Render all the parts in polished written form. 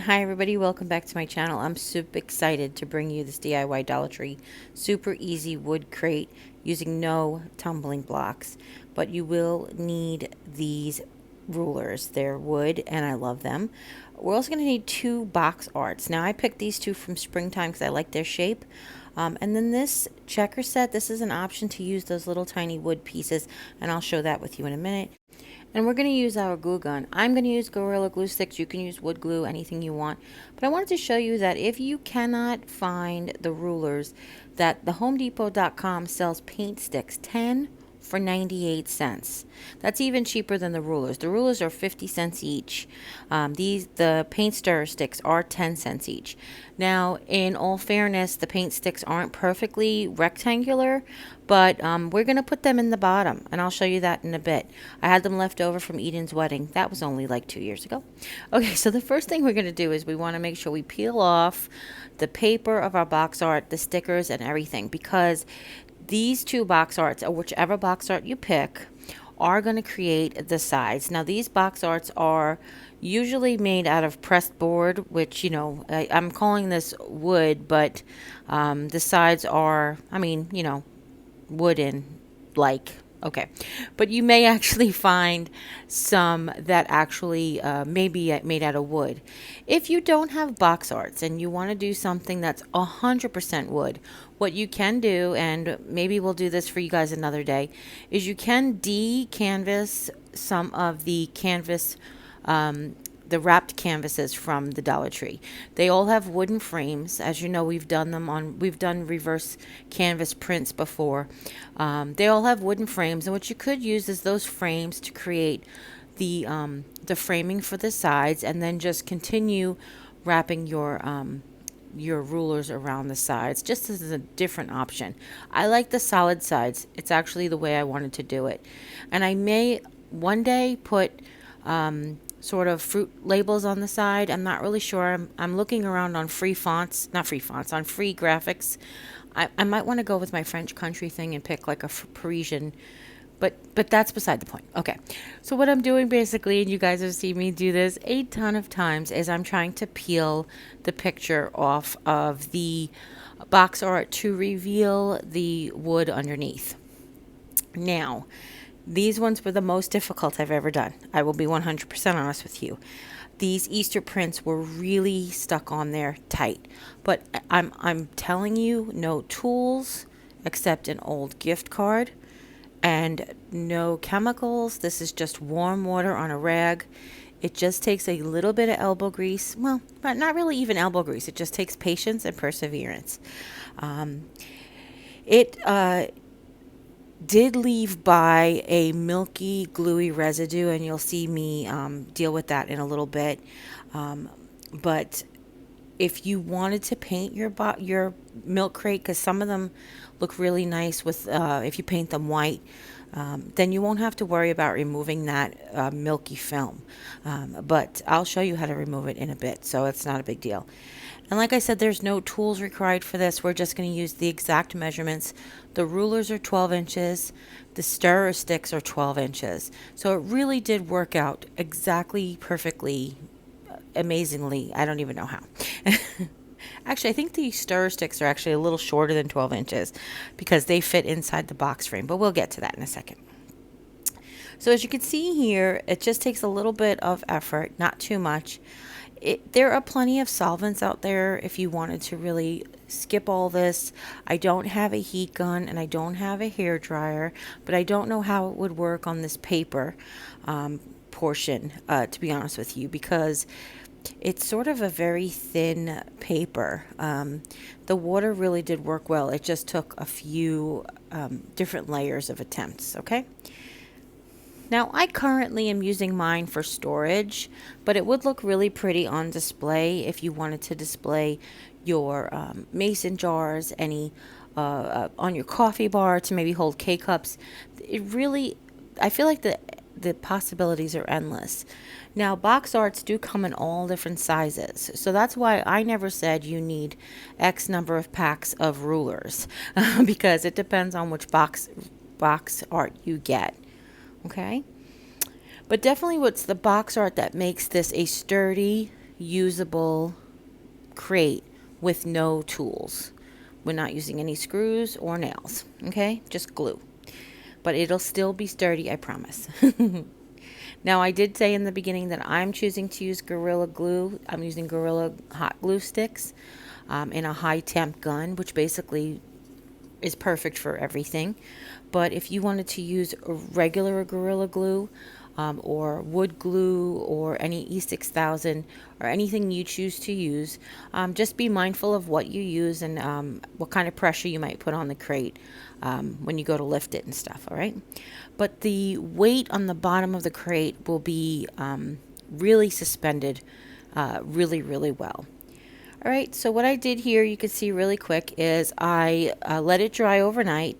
Hi everybody, welcome back to my channel. I'm super excited to bring you this DIY Dollar Tree super easy wood crate using no tumbling blocks, but you will need these rulers. They're wood and I love them. We're also going to need two box arts. Now I picked these two from Springtime because I like their shape. And then this checker set, this is an option to use those little tiny wood pieces, and I'll show that with you in a minute. And we're going to use our glue gun. I'm going to use Gorilla Glue sticks. You can use wood glue, anything you want. But I wanted to show you that if you cannot find the rulers, that the HomeDepot.com sells paint sticks, 10 for 98 cents. That's even cheaper than the rulers. The rulers are 50 cents each. The paint stirrer sticks are 10 cents each. Now, in all fairness, the paint sticks aren't perfectly rectangular, but we're going to put them in the bottom, and I'll show you that in a bit. I had them left over from Eden's wedding. That was only like 2 years ago. Okay, so the first thing we're going to do is we want to make sure we peel off the paper of our box art, the stickers, and everything, because these two box arts, or whichever box art you pick, are going to create the sides. Now, these box arts are usually made out of pressed board, which, you know, I'm calling this wood, but the sides are, wooden, like, okay. But you may actually find some that actually may be made out of wood. If you don't have box arts and you want to do something that's 100% wood, what you can do, and maybe we'll do this for you guys another day, is you can de-canvas some of the canvas, the wrapped canvases from the Dollar Tree. They all have wooden frames. As you know, we've done reverse canvas prints before. They all have wooden frames, and what you could use is those frames to create the framing for the sides, and then just continue wrapping your rulers around the sides, just as a different option. I like the solid sides. It's actually the way I wanted to do it. And I may one day put sort of fruit labels on the side. I'm not really sure. I'm looking around on free fonts, not free fonts, on free graphics. I might want to go with my French country thing and pick like a Parisian, but that's beside the point. Okay, so what I'm doing basically, and you guys have seen me do this a ton of times, is I'm trying to peel the picture off of the box art to reveal the wood underneath. Now, these ones were the most difficult I've ever done. I will be 100% honest with you. These Easter prints were really stuck on there tight. But I'm telling you, no tools except an old gift card, and no chemicals. This is just warm water on a rag. It just takes a little bit of elbow grease. Well, not really even elbow grease. It just takes patience and perseverance. It did leave by a milky, gluey residue, and you'll see me deal with that in a little bit. But if you wanted to paint your milk crate, because some of them look really nice with if you paint them white, then you won't have to worry about removing that milky film. But I'll show you how to remove it in a bit, so it's not a big deal. And like I said, there's no tools required for this. We're just going to use the exact measurements. The rulers are 12 inches. The stirrer sticks are 12 inches. So it really did work out exactly perfectly, amazingly. I don't even know how. Actually, I think the stirrer sticks are actually a little shorter than 12 inches because they fit inside the box frame. But we'll get to that in a second. So as you can see here, it just takes a little bit of effort, not too much. There are plenty of solvents out there if you wanted to really skip all this. I don't have a heat gun and I don't have a hair dryer, but I don't know how it would work on this paper portion, to be honest with you, because it's sort of a very thin paper. The water really did work well. It just took a few different layers of attempts, okay? Now, I currently am using mine for storage, but it would look really pretty on display if you wanted to display your mason jars, any on your coffee bar to maybe hold K-cups. I feel like the possibilities are endless. Now, box arts do come in all different sizes, so that's why I never said you need X number of packs of rulers, because it depends on which box art you get. Okay, but definitely what's the box art that makes this a sturdy, usable crate with no tools. We're not using any screws or nails, okay? Just glue. But it'll still be sturdy, I promise. Now, I did say in the beginning that I'm choosing to use Gorilla Glue. I'm using Gorilla Hot Glue Sticks in a high temp gun, which basically is perfect for everything. But if you wanted to use a regular Gorilla Glue or wood glue or any E6000 or anything you choose to use, just be mindful of what you use and what kind of pressure you might put on the crate when you go to lift it and stuff, all right? But the weight on the bottom of the crate will be really suspended really, really well. All right, so what I did here, you can see really quick, is I let it dry overnight,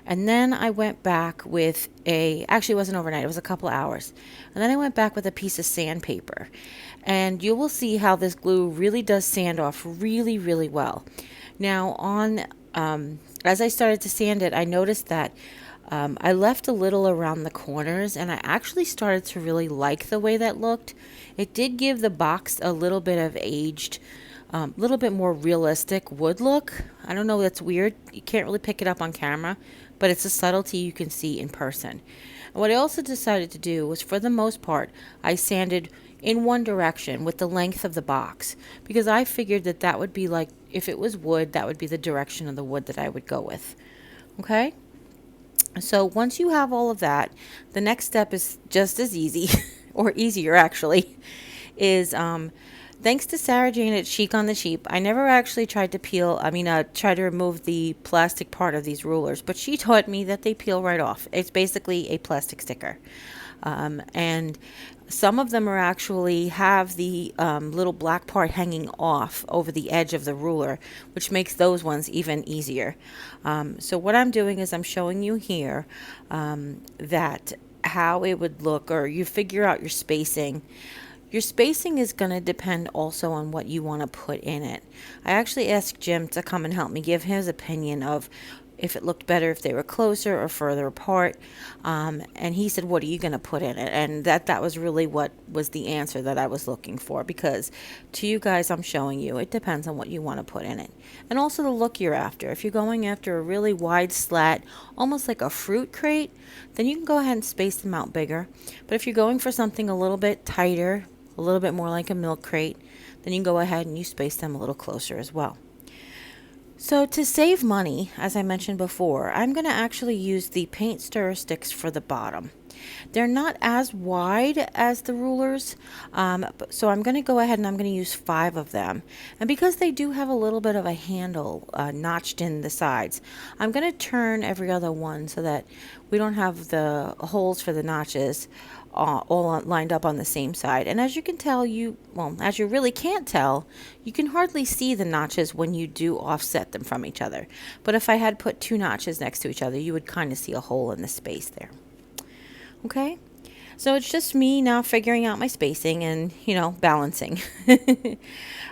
and then I went back with actually it wasn't overnight, it was a couple hours, and then I went back with a piece of sandpaper, and you will see how this glue really does sand off really, really well. Now, as I started to sand it, I noticed that I left a little around the corners, and I actually started to really like the way that looked. It did give the box a little bit of aged, little bit more realistic wood look. I don't know, that's weird. You can't really pick it up on camera, but it's a subtlety you can see in person. And what I also decided to do was, for the most part, I sanded in one direction with the length of the box, because I figured that that would be like, if it was wood, that would be the direction of the wood that I would go with. Okay? So once you have all of that, the next step is just as easy, or easier actually, is thanks to Jeri-Ann at Chic on the Cheap, I never actually tried to try to remove the plastic part of these rulers, but she taught me that they peel right off. It's basically a plastic sticker. And some of them are actually have the little black part hanging off over the edge of the ruler, which makes those ones even easier. So what I'm doing is I'm showing you here that how it would look, or you figure out your spacing. Your spacing is going to depend also on what you want to put in it. I actually asked Jim to come and help me give his opinion of if it looked better if they were closer or further apart. And he said, what are you going to put in it? And that was really what was the answer that I was looking for, because to you guys, I'm showing you, it depends on what you want to put in it. And also the look you're after. If you're going after a really wide slat, almost like a fruit crate, then you can go ahead and space them out bigger. But if you're going for something a little bit tighter, a little bit more like a milk crate, then you can go ahead and you space them a little closer as well. So to save money, as I mentioned before, I'm going to actually use the paint stirrer sticks for the bottom. They're not as wide as the rulers, so I'm going to go ahead and I'm going to use 5 of them. And because they do have a little bit of a handle notched in the sides, I'm going to turn every other one so that we don't have the holes for the notches all lined up on the same side. And as you can tell, as you really can't tell, you can hardly see the notches when you do offset them from each other. But if I had put 2 notches next to each other, you would kind of see a hole in the space there. Okay, so it's just me now figuring out my spacing and, balancing.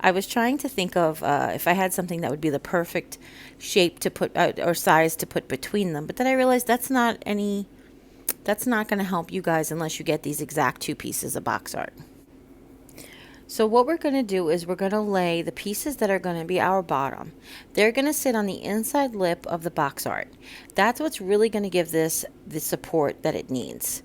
I was trying to think of if I had something that would be the perfect shape to put or size to put between them, but then I realized that's not going to help you guys unless you get these exact 2 pieces of box art. So what we're going to do is we're going to lay the pieces that are going to be our bottom. They're going to sit on the inside lip of the box art. That's what's really going to give this the support that it needs.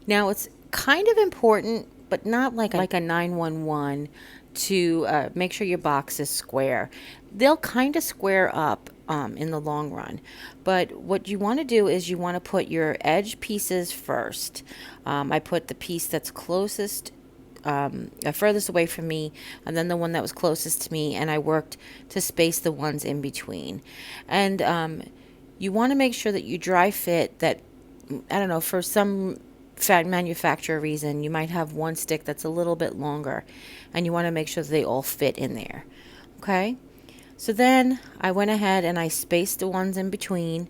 Now, it's kind of important, but not like a 911, to make sure your box is square. They'll kind of square up in the long run. But what you want to do is you want to put your edge pieces first. I put the piece that's closest furthest away from me, and then the one that was closest to me, and I worked to space the ones in between. And you want to make sure that you dry fit that, I don't know, for some manufacturer reason, you might have one stick that's a little bit longer, and you want to make sure that they all fit in there. Okay? So then I went ahead and I spaced the ones in between,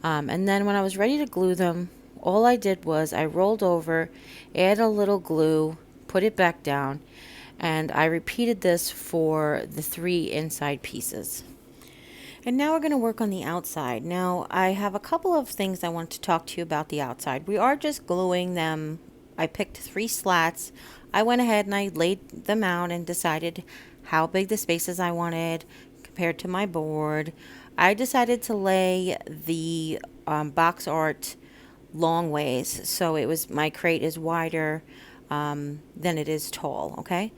and then when I was ready to glue them, all I did was I rolled over, add a little glue, put it back down, and I repeated this for the 3 inside pieces. And now we're going to work on the outside. Now I have a couple of things I want to talk to you about the outside. We are just gluing them I picked 3 slats. I went ahead and I laid them out and decided how big the spaces I wanted compared to my board. I decided to lay the box art long ways, so it was, my crate is wider than it is tall, okay?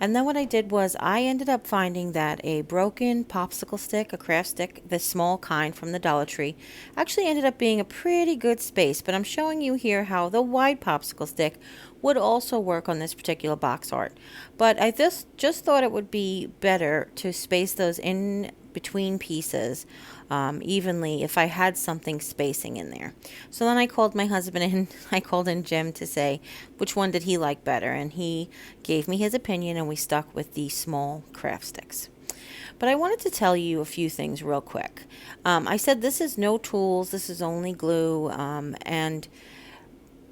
And then what I did was I ended up finding that a broken popsicle stick, a craft stick, the small kind from the Dollar Tree, actually ended up being a pretty good space. But I'm showing you here how the wide popsicle stick would also work on this particular box art. But I just thought it would be better to space those in between pieces evenly if I had something spacing in there. So then I called my husband and I called in Jim to say which one did he like better, and he gave me his opinion and we stuck with the small craft sticks. But I wanted to tell you a few things real quick. I said this is no tools, this is only glue, and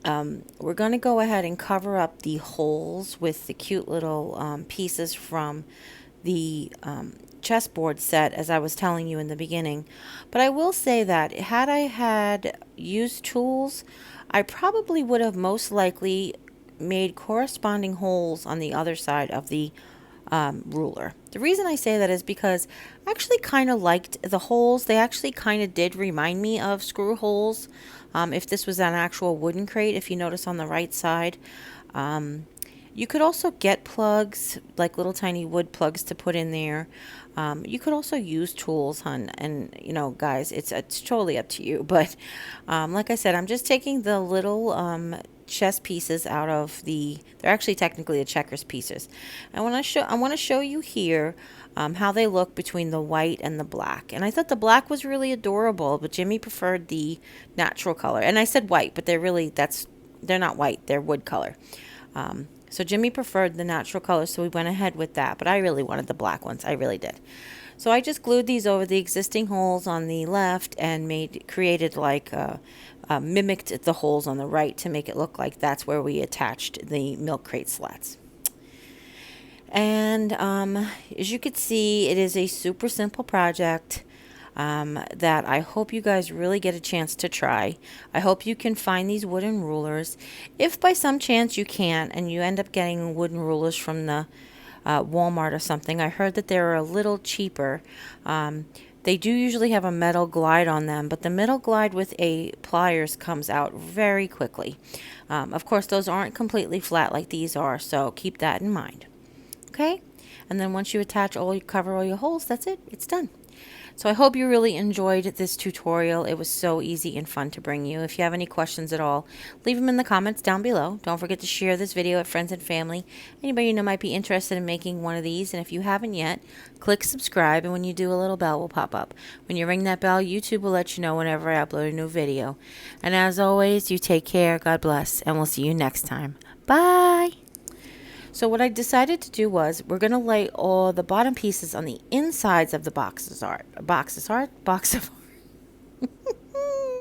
we're going to go ahead and cover up the holes with the cute little pieces from the chessboard set, as I was telling you in the beginning. But I will say that had I had used tools, I probably would have most likely made corresponding holes on the other side of the ruler. The reason I say that is because I actually kind of liked the holes. They actually kind of did remind me of screw holes. If this was an actual wooden crate, if you notice on the right side. You could also get plugs, like little tiny wood plugs to put in there. You could also use tools, and you know, guys, it's totally up to you. But like I said, I'm just taking the little chess pieces out of the. They're actually technically the checkers pieces. I want to show you here how they look between the white and the black. And I thought the black was really adorable, but Jimmy preferred the natural color. And I said white, but they're not white. They're wood color. So Jimmy preferred the natural color, so we went ahead with that. But I really wanted the black ones. I really did. So I just glued these over the existing holes on the left and created like mimicked the holes on the right to make it look like that's where we attached the milk crate slats. And as you can see, it is a super simple project. That I hope you guys really get a chance to try. I hope you can find these wooden rulers. If by some chance you can't and you end up getting wooden rulers from the Walmart or something, I heard that they're a little cheaper. They do usually have a metal glide on them, but the metal glide with a pliers comes out very quickly. Of course, those aren't completely flat like these are, so keep that in mind. Okay? And then once you cover all your holes, that's it. It's done. So I hope you really enjoyed this tutorial. It was so easy and fun to bring you. If you have any questions at all, leave them in the comments down below. Don't forget to share this video with friends and family. Anybody you know might be interested in making one of these. And if you haven't yet, click subscribe, and when you do, a little bell will pop up. When you ring that bell, YouTube will let you know whenever I upload a new video. And as always, you take care, God bless, and we'll see you next time. Bye! So what I decided to do was we're going to lay all the bottom pieces on the insides of the box of art.